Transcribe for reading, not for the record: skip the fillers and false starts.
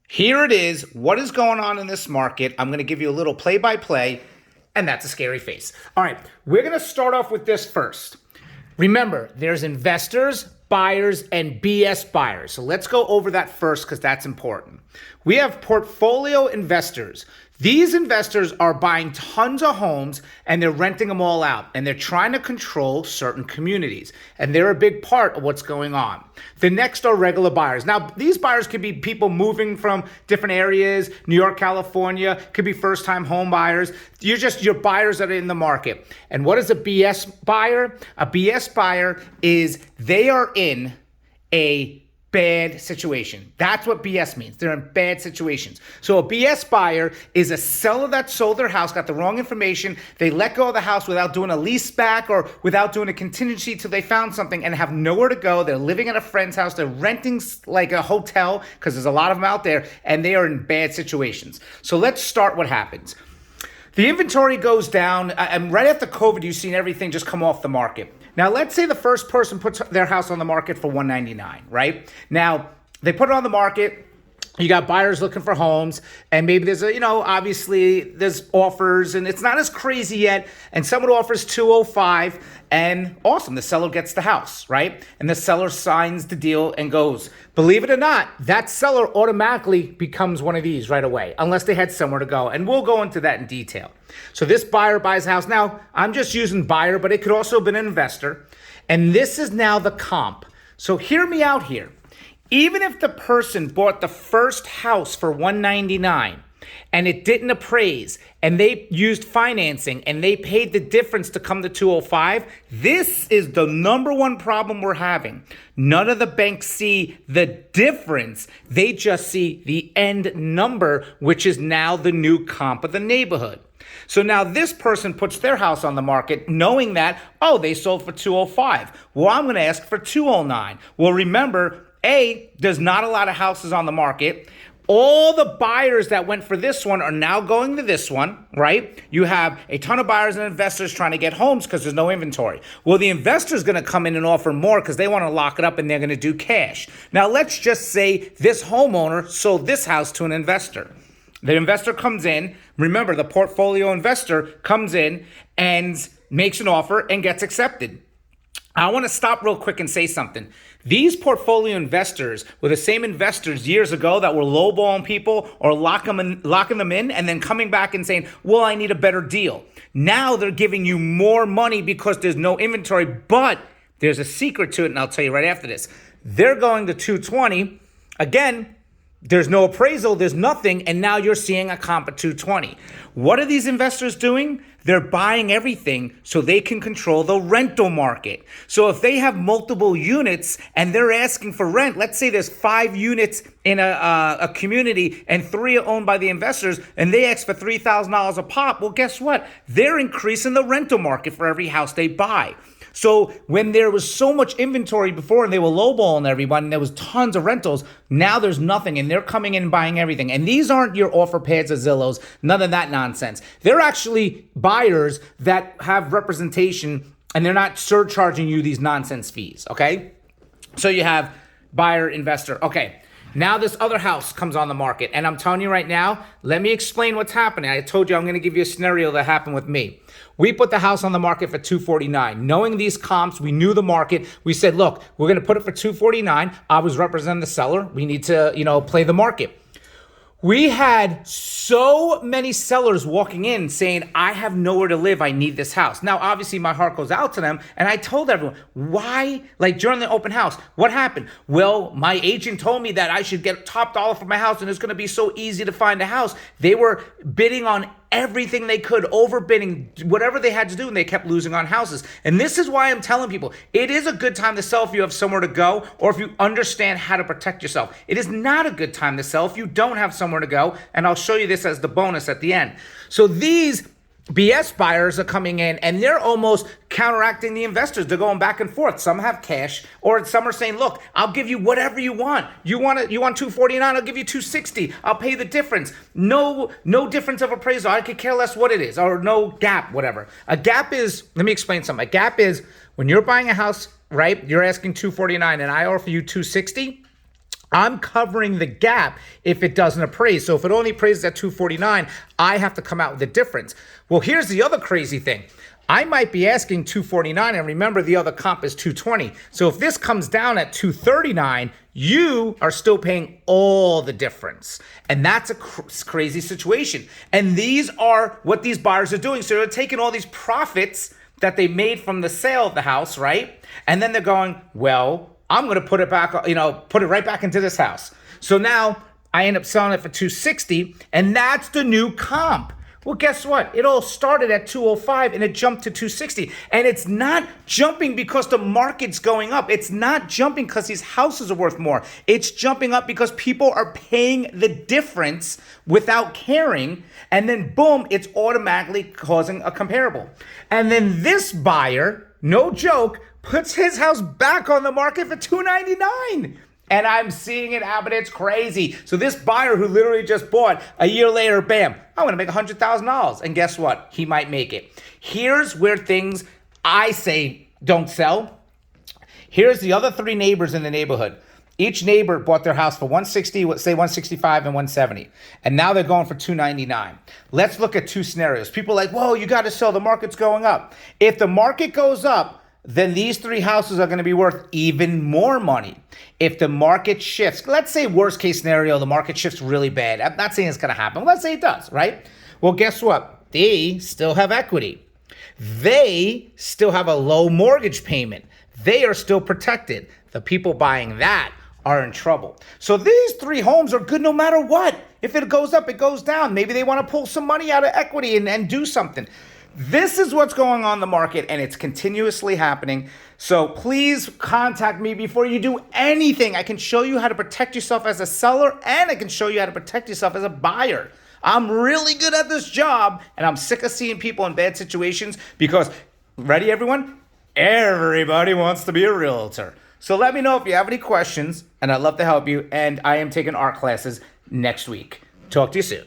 Here it is. What is going on in this market? I'm going to give you a little play by play, and that's a scary face. All right, we're going to start off with this first. Remember, there's investors, buyers, and BS buyers. So let's go over that first because that's important. We have portfolio investors. These investors are buying tons of homes and they're renting them all out, and they're trying to control certain communities, and they're a big part of what's going on. The next are regular buyers. Now, these buyers could be people moving from different areas, New York, California, could be first-time home buyers. You're buyers that are in the market. And what is a BS buyer? A BS buyer is they are in a bad situation. That's what BS means. They're in bad situations. So a BS buyer is a seller that sold their house, got the wrong information. They let go of the house without doing a lease back or without doing a contingency till they found something and have nowhere to go. They're living at a friend's house. They're renting like a hotel because there's a lot of them out there, and they are in bad situations. So let's start what happens. The inventory goes down, and right after COVID, you've seen everything just come off the market. Now, let's say the first person puts their house on the market for $199, right? Now, they put it on the market. You got buyers looking for homes, and maybe there's obviously there's offers, and it's not as crazy yet. And someone offers $205, and awesome, the seller gets the house, right? And the seller signs the deal and goes. Believe it or not, that seller automatically becomes one of these right away, unless they had somewhere to go. And we'll go into that in detail. So this buyer buys a house. Now, I'm just using buyer, but it could also have been an investor. And this is now the comp. So hear me out here. Even if the person bought the first house for $199 and it didn't appraise and they used financing and they paid the difference to come to $205, this is the number one problem we're having. None of the banks see the difference. They just see the end number, which is now the new comp of the neighborhood. So now this person puts their house on the market knowing that, they sold for $205. Well, I'm going to ask for $209. Well, remember, there's not a lot of houses on the market. All the buyers that went for this one are now going to this one, right? You have a ton of buyers and investors trying to get homes because there's no inventory. Well, the investor's going to come in and offer more because they want to lock it up and they're going to do cash. Now, let's just say this homeowner sold this house to an investor. The investor comes in. Remember, the portfolio investor comes in and makes an offer and gets accepted. I want to stop real quick and say something. These portfolio investors were the same investors years ago that were lowballing people or locking them in and then coming back and saying, well, I need a better deal. Now they're giving you more money because there's no inventory, but there's a secret to it, and I'll tell you right after this. They're going to $220. Again, there's no appraisal, there's nothing, and now you're seeing a comp at $220. What are these investors doing? They're buying everything so they can control the rental market. So if they have multiple units and they're asking for rent, let's say there's 5 units in a community and 3 are owned by the investors, and they ask for $3,000 a pop, well, guess what? They're increasing the rental market for every house they buy. So when there was so much inventory before and they were lowballing everyone and there was tons of rentals, now there's nothing and they're coming in and buying everything. And these aren't your offer pads or Zillows, none of that nonsense. They're actually buyers that have representation and they're not surcharging you these nonsense fees, okay? So you have buyer, investor. Okay, now this other house comes on the market, and I'm telling you right now, let me explain what's happening. I told you I'm going to give you a scenario that happened with me. We put the house on the market for $249. Knowing these comps, we knew the market. We said, look, we're going to put it for $249. I was representing the seller. We need to, play the market. We had so many sellers walking in saying, I have nowhere to live. I need this house. Now, obviously, my heart goes out to them. And I told everyone, why? Like during the open house, what happened? Well, my agent told me that I should get top dollar for my house and it's going to be so easy to find a house. They were bidding on everything they could, overbidding, whatever they had to do, and they kept losing on houses. And this is why I'm telling people, it is a good time to sell if you have somewhere to go or if you understand how to protect yourself. It is not a good time to sell if you don't have somewhere to go, and I'll show you this as the bonus at the end. So these BS buyers are coming in and they're almost counteracting the investors. They're going back and forth. Some have cash, or some are saying, look, I'll give you whatever you want. You want $249, I'll give you $260. I'll pay the difference. No difference of appraisal. I could care less what it is, or no gap, whatever. A gap is, let me explain something. A gap is when you're buying a house, right? You're asking $249 and I offer you $260. I'm covering the gap if it doesn't appraise. So if it only appraises at 249, I have to come out with the difference. Well, here's the other crazy thing. I might be asking 249, and remember the other comp is 220. So if this comes down at 239, you are still paying all the difference. And that's a crazy situation. And these are what these buyers are doing. So they're taking all these profits that they made from the sale of the house, right? And then they're going, well, I'm going to put it back, put it right back into this house. So now I end up selling it for 260, and that's the new comp. Well, guess what? It all started at 205 and it jumped to 260. And it's not jumping because the market's going up. It's not jumping because these houses are worth more. It's jumping up because people are paying the difference without caring. And then boom, it's automatically causing a comparable. And then this buyer, no joke, puts his house back on the market for $299. And I'm seeing it happen. It's crazy. So this buyer who literally just bought, a year later, bam, I'm going to make $100,000. And guess what? He might make it. Here's where things I say don't sell. Here's the other three neighbors in the neighborhood. Each neighbor bought their house for 160, say 165 and 170. And now they're going for 299. Let's look at two scenarios. People are like, whoa, you got to sell. The market's going up. If the market goes up, then these three houses are going to be worth even more money. If the market shifts, let's say worst case scenario, the market shifts really bad. I'm not saying it's going to happen. Let's say it does, right? Well, guess what? They still have equity. They still have a low mortgage payment. They are still protected. The people buying that are in trouble. So these three homes are good no matter what. If it goes up, it goes down. Maybe they want to pull some money out of equity and do something. This is what's going on in the market, and it's continuously happening. So please contact me before you do anything. I can show you how to protect yourself as a seller, and I can show you how to protect yourself as a buyer. I'm really good at this job, and I'm sick of seeing people in bad situations because, ready everyone? Everybody wants to be a realtor. So let me know if you have any questions, and I'd love to help you. And I am taking art classes next week. Talk to you soon.